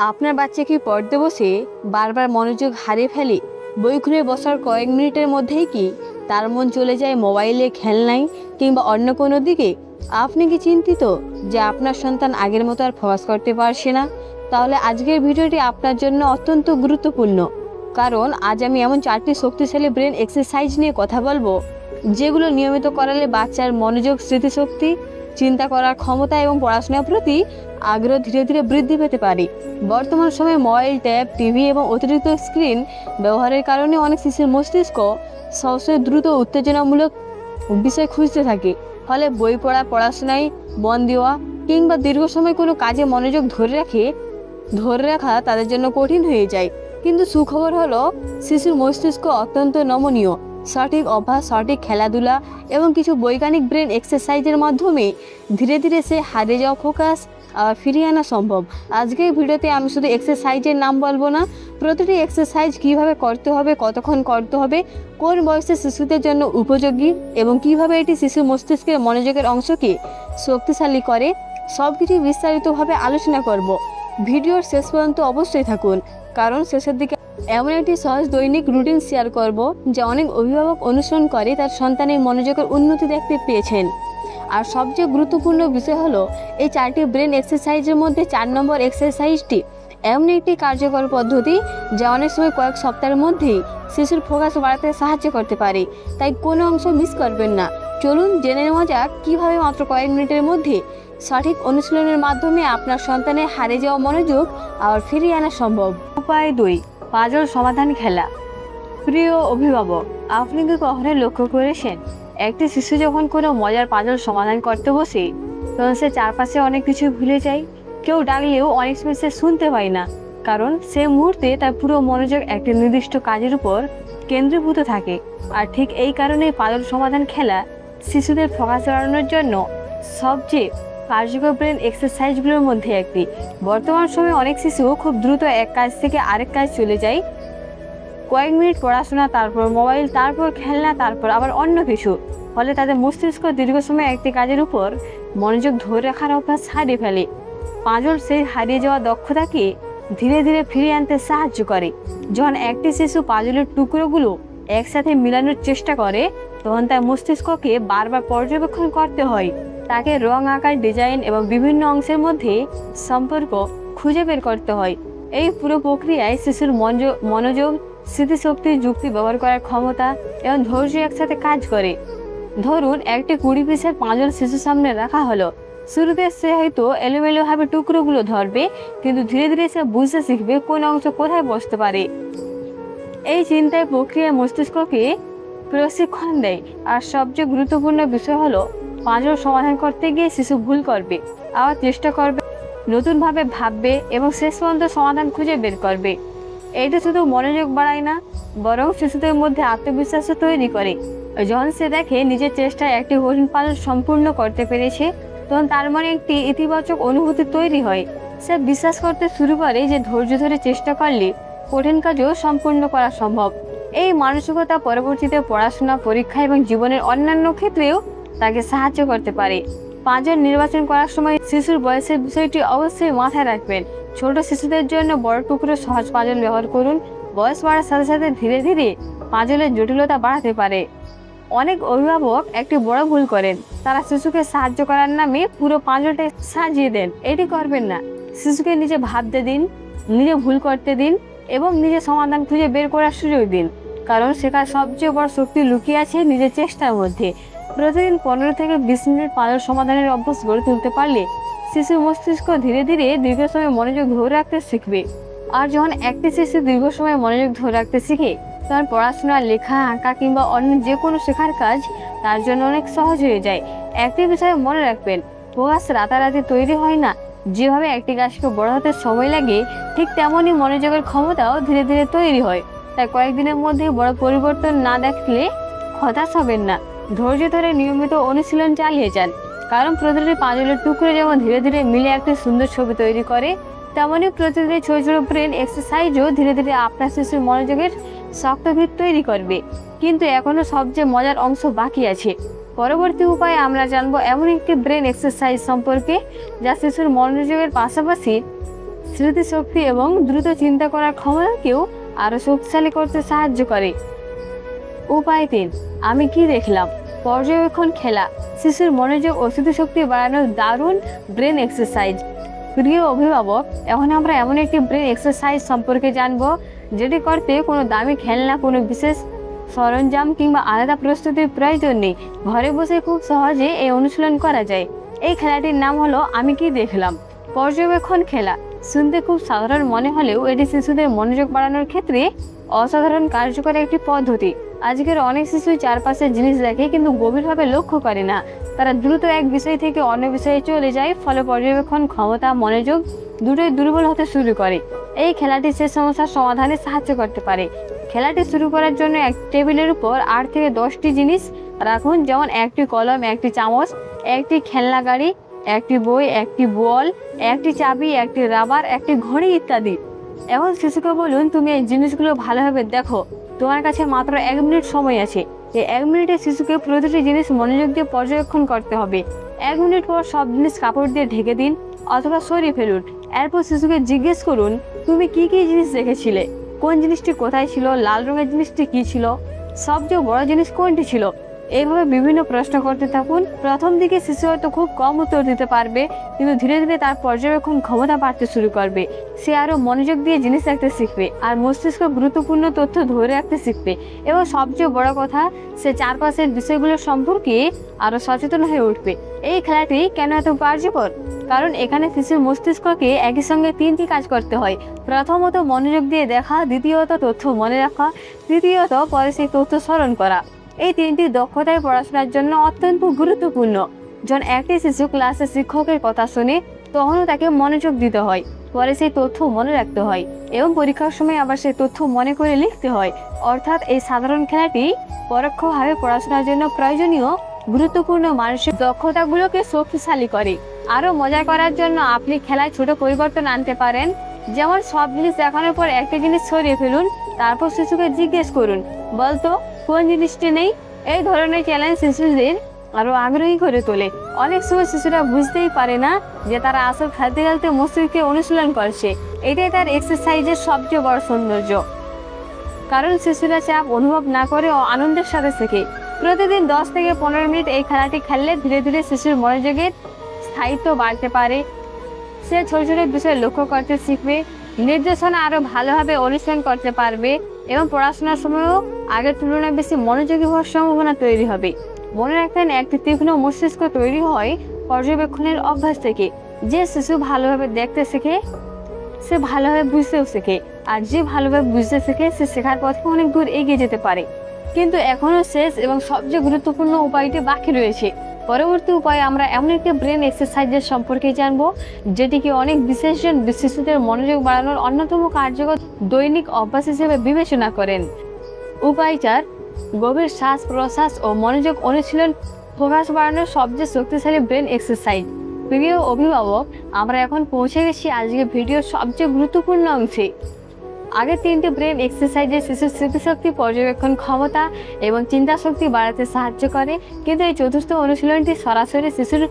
আপনার বাচ্চা কি পড়তে বসে বারবার মনোযোগ হারিয়ে ফেলে? বই খুলে বসার কয়েক মিনিটের মধ্যেই কি তার মন চলে যায় মোবাইলে, খেলনায় কিংবা অন্য কোনো দিকে? আপনি কি চিন্তিত যে আপনার সন্তান আগের মতো আর ফোকাস করতে পারছে না? তাহলে আজকের ভিডিওটি আপনার জন্য অত্যন্ত গুরুত্বপূর্ণ, কারণ আজ আমি এমন 4টি শক্তিশালী ব্রেন এক্সারসাইজ নিয়ে কথা বলবো যেগুলো নিয়মিত করালে বাচ্চার মনোযোগ, স্মৃতিশক্তি, চিন্তা করার ক্ষমতা এবং পড়াশোনার প্রতি আগ্রহ ধীরে ধীরে বৃদ্ধি পেতে পারে। বর্তমান সময়ে মোবাইল, ট্যাব, টিভি এবং অতিরিক্ত স্ক্রিন ব্যবহারের কারণে অনেক শিশুর মস্তিষ্ক সবসময় দ্রুত উত্তেজনামূলক বিষয় খুঁজতে থাকে। ফলে বই পড়া, পড়াশোনায় মন দেওয়া কিংবা দীর্ঘ সময় কোনো কাজে মনোযোগ ধরে রাখা তাদের জন্য কঠিন হয়ে যায়। কিন্তু সুখবর হলো, শিশুর মস্তিষ্ক অত্যন্ত নমনীয়। সঠিক অভ্যাস, সঠিক খেলাধুলা এবং কিছু বৈজ্ঞানিক ব্রেন এক্সারসাইজের মাধ্যমে ধীরে ধীরে সে হারিয়ে যাওয়া ফোকাস ফিরিয়ে আনা সম্ভব। আজকের ভিডিওতে আমি শুধু এক্সারসাইজের নাম বলবো না, প্রতিটি এক্সারসাইজ কীভাবে করতে হবে, কতক্ষণ করতে হবে, কোন বয়সের শিশুদের জন্য উপযোগী এবং কিভাবে এটি শিশুর মস্তিষ্কের মনোযোগের অংশকে শক্তিশালী করে, সব কিছু বিস্তারিতভাবে আলোচনা করব। ভিডিওর শেষ পর্যন্ত অবশ্যই থাকুন, কারণ শেষের দিকে এমন একটি সহজ দৈনিক রুটিন শেয়ার করব যা অনেক অভিভাবক অনুসরণ করে তার সন্তানের মনোযোগের উন্নতি দেখতে পেয়েছেন। আর সবচেয়ে গুরুত্বপূর্ণ বিষয় হলো, এই 4টি ব্রেন এক্সারসাইজের মধ্যে 4 নম্বর এক্সারসাইজটি এমন একটি কার্যকর পদ্ধতি যা অনেক সময় কয়েক সপ্তাহের মধ্যেই শিশুর ফোকাস বাড়াতে সাহায্য করতে পারে। তাই কোনো অংশ মিস করবেন না। চলুন জেনে নেওয়া যাক কীভাবে মাত্র কয়েক মিনিটের মধ্যে সঠিক অনুশীলনের মাধ্যমে আপনার সন্তানের হারিয়ে যাওয়া মনোযোগ আবার ফিরিয়ে আনা সম্ভব। উপায় 2, পাজল সমাধান খেলা। প্রিয় অভিভাবক, আপনি কি কখনো লক্ষ্য করেছেন একটি শিশু যখন কোনো মজার পাজল সমাধান করতে বসে তখন সে চারপাশে অনেক কিছু ভুলে যায়? কেউ ডাকলেও অনেক সময় সে শুনতে পায় না, কারণ সে মুহূর্তে তার পুরো মনোযোগ একটি নির্দিষ্ট কাজের উপর কেন্দ্রীভূত থাকে। আর ঠিক এই কারণে পাজল সমাধান খেলা শিশুদের ফোকাস বাড়ানোর জন্য সবচেয়ে কার্যকর ব্রেন এক্সারসাইজগুলোর মধ্যে একটি। বর্তমান সময়ে অনেক শিশু খুব দ্রুত এক কাজ থেকে আরেক কাজ চলে যায়। কয়েক মিনিট পড়াশোনা, তারপর মোবাইল, তারপর খেলনা, তারপর আবার অন্য কিছু। ফলে তাদের মস্তিষ্ক দীর্ঘ সময় একটি কাজের উপর মনোযোগ ধরে রাখার অভ্যাস হারিয়ে ফেলে। পাজল সেই হারিয়ে যাওয়া দক্ষতাকে ধীরে ধীরে ফিরিয়ে আনতে সাহায্য করে। যখন একটি শিশু পাজলের টুকরোগুলো একসাথে মিলানোর চেষ্টা করে, তখন তার মস্তিষ্ককে বারবার পর্যবেক্ষণ করতে হয়। তাকে রং, আকার, ডিজাইন এবং বিভিন্ন অংশের মধ্যে সম্পর্ক খুঁজে বের করতে হয়। এই পুরো প্রক্রিয়ায় শিশুর মনোযোগ, স্মৃতিশক্তি, যুক্তি ব্যবহার করার ক্ষমতা এবং ধৈর্য একসাথে কাজ করে। ধরুন, একটি 20 পিসের পাজল শিশুর সামনে রাখা হলো। শুরুতে সে হয়তো এলোমেলোভাবে টুকরোগুলো ধরবে, কিন্তু ধীরে ধীরে সে বুঝতে শিখবে কোন অংশ কোথায় বসতে পারে। এই চিন্তায় প্রক্রিয়ায় মস্তিষ্ককে প্রশিক্ষণ দেয়। আর সবচেয়ে গুরুত্বপূর্ণ বিষয় হলো, পাজল সমাধান করতে গিয়ে শিশু ভুল করবে, আবার চেষ্টা করবে, নতুনভাবে ভাববে এবং শেষ পর্যন্ত সমাধান খুঁজে বের করবে। এটা শুধু মনোযোগ বাড়ায় না, বরং শিশুদের মধ্যে আত্মবিশ্বাসও তৈরি করে। যখন সে দেখে নিজের চেষ্টায় একটি কঠিন পাজল সম্পূর্ণ করতে পেরেছে, তখন তার মনে একটি ইতিবাচক অনুভূতি তৈরি হয়। সে বিশ্বাস করতে শুরু করে যে ধৈর্য ধরে চেষ্টা করলে কঠিন কাজও সম্পূর্ণ করা সম্ভব। এই মানসিকতা পরবর্তীতে পড়াশোনা, পরীক্ষা এবং জীবনের অন্যান্য ক্ষেত্রেও তাকে সাহায্য করতে পারে। পাজল নির্বাচন করার সময় শিশুর বয়সের বিষয়টি অবশ্যই মাথায় রাখবেন। ছোট শিশুদের জন্য বড় টুকরো সহজ পাজল ব্যবহার করুন। বয়স বাড়ার সাথে সাথে ধীরে ধীরে পাজলের জটিলতা বাড়াতে পারে। অনেক অভিভাবক একটি বড় ভুল করেন, তারা শিশুকে সাহায্য করার নামে পুরো পাজলটা সাজিয়ে দেন। এটি করবেন না। শিশুকে নিজে ভাবতে দিন, নিজে ভুল করতে দিন এবং নিজে সমাধান খুঁজে বের করার সুযোগ দিন, কারণ শেখার সবচেয়ে বড় শক্তি লুকিয়ে আছে নিজের চেষ্টার মধ্যে। প্রতিদিন 15 থেকে 20 মিনিট পাজল সমাধানের অভ্যাস গড়ে তুলতে পারলে শিশুর মস্তিষ্ক ধীরে ধীরে দীর্ঘ সময় মনোযোগ ধরে রাখতে শিখবে। আর যখন একটি শিশু দীর্ঘ সময় মনোযোগ ধরে রাখতে শিখে, তখন পড়াশোনা, লেখা, আঁকা কিংবা অন্য যে কোনো শেখার কাজ তার জন্য অনেক সহজ হয়ে যায়। একটি বিষয়ে মনে রাখবেন, ফোকাস রাতারাতি তৈরি হয় না। যেভাবে একটি গাছকে বড় হতে সময় লাগে, ঠিক তেমনই মনোযোগের ক্ষমতাও ধীরে ধীরে তৈরি হয়। তাই কয়েকদিনের মধ্যে বড় পরিবর্তন না দেখলে হতাশ হবেন না। ধৈর্য ধরে নিয়মিত অনুশীলন চালিয়ে যান, কারণ প্রতিটি পাজলের টুকরো যেমন ধীরে ধীরে মিলে একটি সুন্দর ছবি তৈরি করে, তেমনই প্রতিটি ছোট ছোট ব্রেন এক্সারসাইজও ধীরে ধীরে আপনার শিশুর মনোযোগের শক্ত ভিত তৈরি করবে। কিন্তু এখনও সবচেয়ে মজার অংশ বাকি আছে। পরবর্তী উপায়ে আমরা জানবো এমন একটি ব্রেন এক্সারসাইজ সম্পর্কে যা শিশুর মনোযোগের পাশাপাশি স্মৃতিশক্তি এবং দ্রুত চিন্তা করার ক্ষমতাকেও আরও শক্তিশালী করতে সাহায্য করে। উপায় 3, আমি কি দেখলাম? পর্যবেক্ষণ খেলা শিশুর মনোযোগ ও স্মৃতিশক্তি বাড়ানোর দারুণ ব্রেন এক্সারসাইজ। প্রিয় অভিভাবক, এখন আমরা এমন একটি ব্রেন এক্সারসাইজ সম্পর্কে জানব যেটি করতে কোনো দামি খেলনা, কোনো বিশেষ সরঞ্জাম কিংবা আলাদা প্রস্তুতির প্রয়োজন নেই। ঘরে বসে খুব সহজে এই অনুশীলন করা যায়। এই খেলাটির নাম হলো আমি কি দেখলাম। পর্যবেক্ষণ খেলা শুনতে খুব সাধারণ মনে হলেও এটি শিশুদের মনোযোগ বাড়ানোর ক্ষেত্রে অসাধারণ কার্যকর একটি পদ্ধতি। আজকের অনেক শিশুই চারপাশের জিনিস দেখে কিন্তু গভীরভাবে লক্ষ্য করে না। তারা দ্রুত এক বিষয় থেকে অন্য বিষয়ে চলে যায়, ফলে পর্যবেক্ষণ ক্ষমতা, মনোযোগ দুটোই দুর্বল হতে শুরু করে। এই খেলাটি সে সমস্যার সমাধানে সাহায্য করতে পারে। খেলাটি শুরু করার জন্য এক টেবিলের উপর 8 থেকে 10টি জিনিস রাখুন, যেমন একটি কলম, একটি চামচ, একটি খেলনা গাড়ি, একটি বই, একটি বল, একটি চাবি, একটি রাবার, একটি ঘড়ি ইত্যাদি। এখন শিশুকে বলুন, তুমি এই জিনিসগুলো ভালোভাবে দেখো, তোমার কাছে মাত্র 1 মিনিট সময় আছে। এই 1 মিনিটে শিশুকে প্রতিটি জিনিস মনোযোগ দিয়ে পর্যবেক্ষণ করতে হবে। 1 মিনিট পর সব জিনিস কাপড় দিয়ে ঢেকে দিন অথবা সরিয়ে ফেলুন। এরপর শিশুকে জিজ্ঞেস করুন, তুমি কি কি জিনিস দেখেছিলে, কোন জিনিসটি কোথায় ছিল, লাল রঙের জিনিসটি কি ছিল, সবচেয়ে বড় জিনিস কোনটি ছিল। এইভাবে বিভিন্ন প্রশ্ন করতে থাকুন। প্রথম দিকে শিশু হয়তো খুব কম উত্তর দিতে পারবে, কিন্তু ধীরে ধীরে তার পর্যবেক্ষণ ক্ষমতা বাড়তে শুরু করবে। সে আরও মনোযোগ দিয়ে জিনিস রাখতে শিখবে আর মস্তিষ্ক গুরুত্বপূর্ণ তথ্য ধরে রাখতে শিখবে। এবং সবচেয়ে বড় কথা, সে চারপাশের বিষয়গুলো সম্পর্কে আরও সচেতন হয়ে উঠবে। এই খেলাটি কেন এত কার্যকর? কারণ এখানে শিশুর মস্তিষ্ককে একই সঙ্গে 3টি কাজ করতে হয়। প্রথমত মনোযোগ দিয়ে দেখা, দ্বিতীয়ত তথ্য মনে রাখা, তৃতীয়ত পরে সেই তথ্য স্মরণ করা। এই 3টি দক্ষতাই পড়াশোনার জন্য অত্যন্ত গুরুত্বপূর্ণ। যখন একটি শিশু ক্লাসে শিক্ষকের কথা শুনে, তখনও তাকে মনোযোগ দিতে হয়, পরে সেই তথ্য মনে রাখতে হয় এবং পরীক্ষার সময় আবার সেই তথ্য মনে করে লিখতে হয়। অর্থাৎ এই সাধারণ খেলাটি পরোক্ষভাবে পড়াশোনার জন্য প্রয়োজনীয় গুরুত্বপূর্ণ মানসিক দক্ষতাগুলোকে শক্তিশালী করে। আরও মজা করার জন্য আপনি খেলায় ছোট পরিবর্তন আনতে পারেন, যেমন সব জিনিস দেখানোর পর একটা জিনিস সরিয়ে ফেলুন। তারপর শিশুকে জিজ্ঞেস করুন, বলতো কোন জিনিসটি নেই। এই ধরনের চ্যালেঞ্জ শিশুদের আরও আগ্রহী করে তোলে। অনেক সময় শিশুরা বুঝতেই পারে না যে তারা আসল খেলতে খেলতে মস্তিষ্কে অনুশীলন করছে। এটাই তার এক্সারসাইজের সবচেয়ে বড় সৌন্দর্য, কারণ শিশুরা চাপ অনুভব না করে ও আনন্দের সাথে শেখে। প্রতিদিন 10 থেকে 15 মিনিট এই খেলাটি খেললে ধীরে ধীরে শিশুর মনোযোগের স্থায়িত্ব বাড়তে পারে। সে ছোট ছোট বিষয় লক্ষ্য করতে শিখবে, নির্দেশনা আরও ভালোভাবে অনুসরণ করতে পারবে এবং পড়াশোনার সময়ও আগের তুলনায় বেশি মনোযোগী হওয়ার সম্ভাবনা তৈরি হবে। মনে রাখবেন, একটি তীক্ষ্ণ মস্তিষ্ক তৈরি হয় পর্যবেক্ষণের অভ্যাস থেকে। যে শিশু ভালোভাবে দেখতে শেখে, সে ভালোভাবে বুঝতেও শেখে, আর যে ভালোভাবে বুঝতে শেখে, সে শেখার পথে অনেক দূর এগিয়ে যেতে পারে। কিন্তু এখনও শেষ এবং সবচেয়ে গুরুত্বপূর্ণ উপায়টি বাকি রয়েছে। পরবর্তী উপায়ে আমরা এমন একটি ব্রেন এক্সারসাইজের সম্পর্কে জানব, যেটিকে অনেক বিশেষজন শিশুদের মনোযোগ বাড়ানোর অন্যতম কার্যকর দৈনিক অভ্যাস হিসেবে বিবেচনা করেন। উপায় 4, গভীর শ্বাস প্রশ্বাস ও মনোযোগ অনুশীলন ফোকাস বাড়ানোর সবচেয়ে শক্তিশালী ব্রেন এক্সারসাইজ। প্রিয় অভিভাবক, আমরা এখন পৌঁছে গেছি আজকের ভিডিওর সবচেয়ে গুরুত্বপূর্ণ অংশে। আগের 3টি ব্রেন এক্সারসাইজে শিশুর স্মৃতিশক্তি, পর্যবেক্ষণ ক্ষমতা এবং চিন্তা শক্তি বাড়াতে সাহায্য করে, কিন্তু এই চতুর্থ অনুশীলনটি সরাসরি শিশুর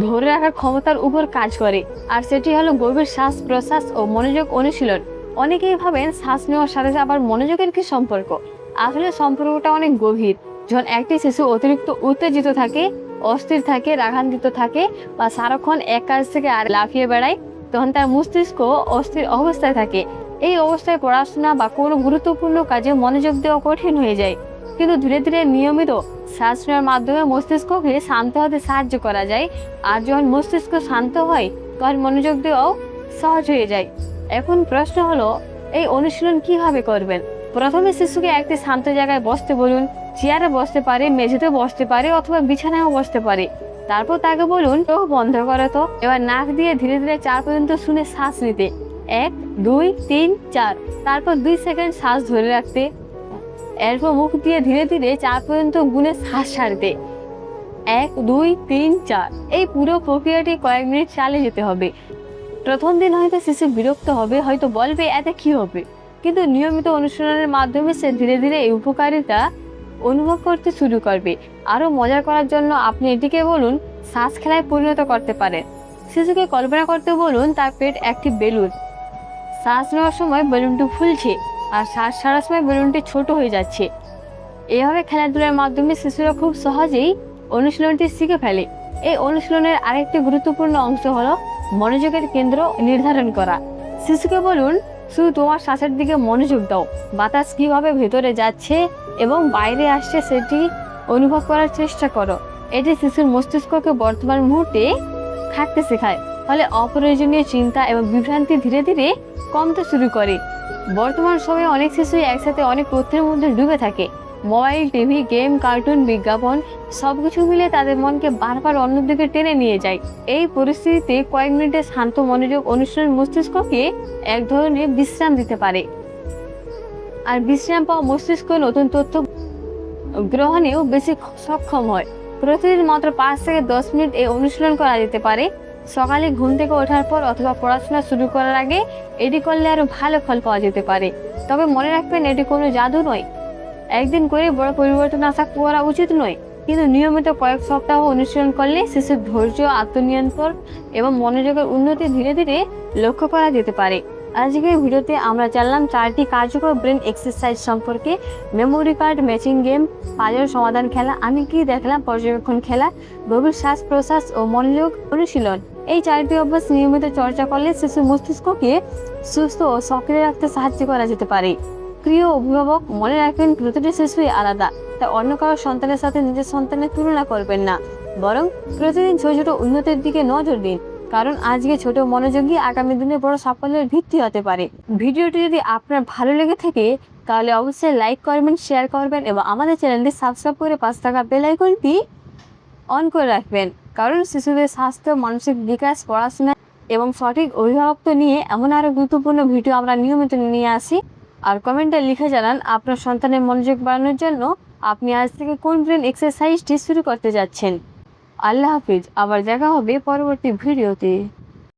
ধরে রাখার ক্ষমতার উপর কাজ করে, আর সেটি হলো গভীর শ্বাস প্রশ্বাস ও মনোযোগ অনুশীলন। অনেকেই ভাবেন শ্বাস নেওয়ার সাথে আবার মনোযোগের কি সম্পর্ক? আসলে সম্পর্কটা অনেক গভীর। যখন একটি শিশু অতিরিক্ত উত্তেজিত থাকে, অস্থির থাকে, রাগান্বিত থাকে বা সারাক্ষণ এক কাজ থেকে আর লাফিয়ে বেড়ায়, তখন তার মস্তিষ্ক অস্থির অবস্থায় থাকে। এই অবস্থায় পড়াশোনা বা কোনো গুরুত্বপূর্ণ কাজে মনোযোগ দেওয়া কঠিন হয়ে যায়। কিন্তু ধীরে ধীরে নিয়মিত শ্বাস নেওয়ার মাধ্যমে মস্তিষ্ককে শান্ত হতে সাহায্য করা যায়, আর যখন মস্তিষ্ক শান্ত হয় তখন মনোযোগ দেওয়াও সহজ হয়ে যায়। এখন প্রশ্ন হলো, এই অনুশীলন কিভাবে করবেন? প্রথমে শিশুকে একটি শান্ত জায়গায় বসতে বলুন। চেয়ারে বসতে পারে, মেঝেতে বসতে পারে অথবা বিছানায়ও বসতে পারে। তারপর তাকে বলুন, চোখ বন্ধ করো তো। এবার নাক দিয়ে ধীরে ধীরে 4 পর্যন্ত শুনে শ্বাস নিতে। 1 2 3 4। তারপর 2 সেকেন্ড শ্বাস ধরে রাখতে। এরপর মুখ দিয়ে ধীরে ধীরে 4 পর্যন্ত গুনে শ্বাস ছাড়তে। 1 2 3 4। এই পুরো প্রক্রিয়াটি কয়েক মিনিট চালিয়ে যেতে হবে। প্রথম দিন হয়তো শিশু বিরক্ত হবে, হয়তো বলবে এতে কি হবে, কিন্তু নিয়মিত অনুশীলনের মাধ্যমে সে ধীরে ধীরে এই উপকারিতা অনুভব করতে শুরু করবে। আরও মজা করার জন্য আপনি এটিকে বলুন, শ্বাস খেলায় পরিণত করতে পারেন। শিশুকে কল্পনা করতে বলুন তার পেট একটি বেলুন, শ্বাস নেওয়ার সময় বেলুনটি ফুলছে আর শ্বাস ছাড়ার সময় বেলুনটি ছোট হয়ে যাচ্ছে। এভাবে খেলাধুলার মাধ্যমে শিশুরা খুব সহজেই অনুশীলনটি শিখে ফেলে। এই অনুশীলনের আরেকটি গুরুত্বপূর্ণ অংশ হলো মনোযোগের কেন্দ্র নির্ধারণ করা। শিশুকে বলুন, শুধু তোমার শ্বাসের দিকে মনোযোগ দাও, বাতাস কিভাবে ভেতরে যাচ্ছে এবং বাইরে আসছে সেটি অনুভব করার চেষ্টা করো। এটি শিশুর মস্তিষ্ককে বর্তমান মুহূর্তে থাকতে শেখায়, ফলে অপ্রয়োজনীয় চিন্তা এবং বিভ্রান্তি ধীরে ধীরে কমতে শুরু করে। বর্তমান সময়ে অনেক শিশুই একসাথে অনেক তথ্যের মধ্যে ডুবে থাকে। মোবাইল, টিভি, গেম, কার্টুন, বিজ্ঞাপন সবকিছু মিলে তাদের মনকে বারবার অন্যদিকে টেনে নিয়ে যায়। এই পরিস্থিতিতে কয়েক মিনিটের শান্ত মনোযোগ অনুশীলন মস্তিষ্ককে এক ধরনের বিশ্রাম দিতে পারে, আর বিশ্রাম পাওয়া মস্তিষ্ক নতুন তথ্য গ্রহণেও বেশি সক্ষম হয়। প্রতিদিন মাত্র 5 থেকে 10 মিনিট এই অনুশীলন করা যেতে পারে। সকালে ঘুম থেকে ওঠার পর অথবা পড়াশোনা শুরু করার আগে এটি করলে আরো ভালো ফল পাওয়া যেতে পারে। তবে মনে রাখবেন, এটি কোনো জাদু নয়। একদিন করে বড় পরিবর্তন আশা করা উচিত নয়, কিন্তু নিয়মিত কয়েক সপ্তাহ অনুশীলন করলে শিশুর ধৈর্য, আত্মনিয়ন্ত্রণ এবং মনোযোগের উন্নতি ধীরে ধীরে লক্ষ্য করা যেতে পারে। আজকের ভিডিওতে আমরা জানলাম 4টি কার্যকর ব্রেন এক্সারসাইজ সম্পর্কে: memory card, matching game, puzzle সমাধান খেলা, আমি কি দেখলাম, পর্যবেক্ষণ খেলা, গভীর শ্বাস প্রশ্বাস ও মনোযোগ অনুশীলন। এই 4টি অভ্যাস নিয়মিত চর্চা করলে শিশুর মস্তিষ্ককে সুস্থ ও সক্রিয় রাখতে সাহায্য করা যেতে পারে। প্রিয় অভিভাবক, মনে রাখবেন, প্রতিটি শিশুই আলাদা, তাই অন্য কারো সন্তানের সাথে নিজের সন্তানের তুলনা করবেন না, বরং প্রতিদিন ছোট ছোট উন্নতির দিকে নজর দিন, কারণ আজকে ছোট মনোযোগই আগামী দিনে বড় সাফল্যের ভিত্তি হতে পারে। ভিডিওটি যদি আপনার ভালো লেগে থাকে তাহলে অবশ্যই লাইক করবেন, শেয়ার করবেন এবং আমাদের চ্যানেলটি সাবস্ক্রাইব করে পাশে থাকা বেল আইকনটি অন করে রাখবেন, কারণ শিশুদের স্বাস্থ্য, মানসিক বিকাশ, পড়াশোনা এবং সঠিক অভিভাবকত্ব নিয়ে এমন আরও গুরুত্বপূর্ণ ভিডিও আমরা নিয়মিত নিয়ে আসি। আর কমেন্টে লিখে জানান আপনার সন্তানের মনোযোগ বাড়ানোর জন্য আপনি আজ থেকে কোন ব্রেন এক্সারসাইজটি শুরু করতে যাচ্ছেন। আল্লাহ হাফিজ, আবার দেখা হবে পরবর্তী ভিডিওতে।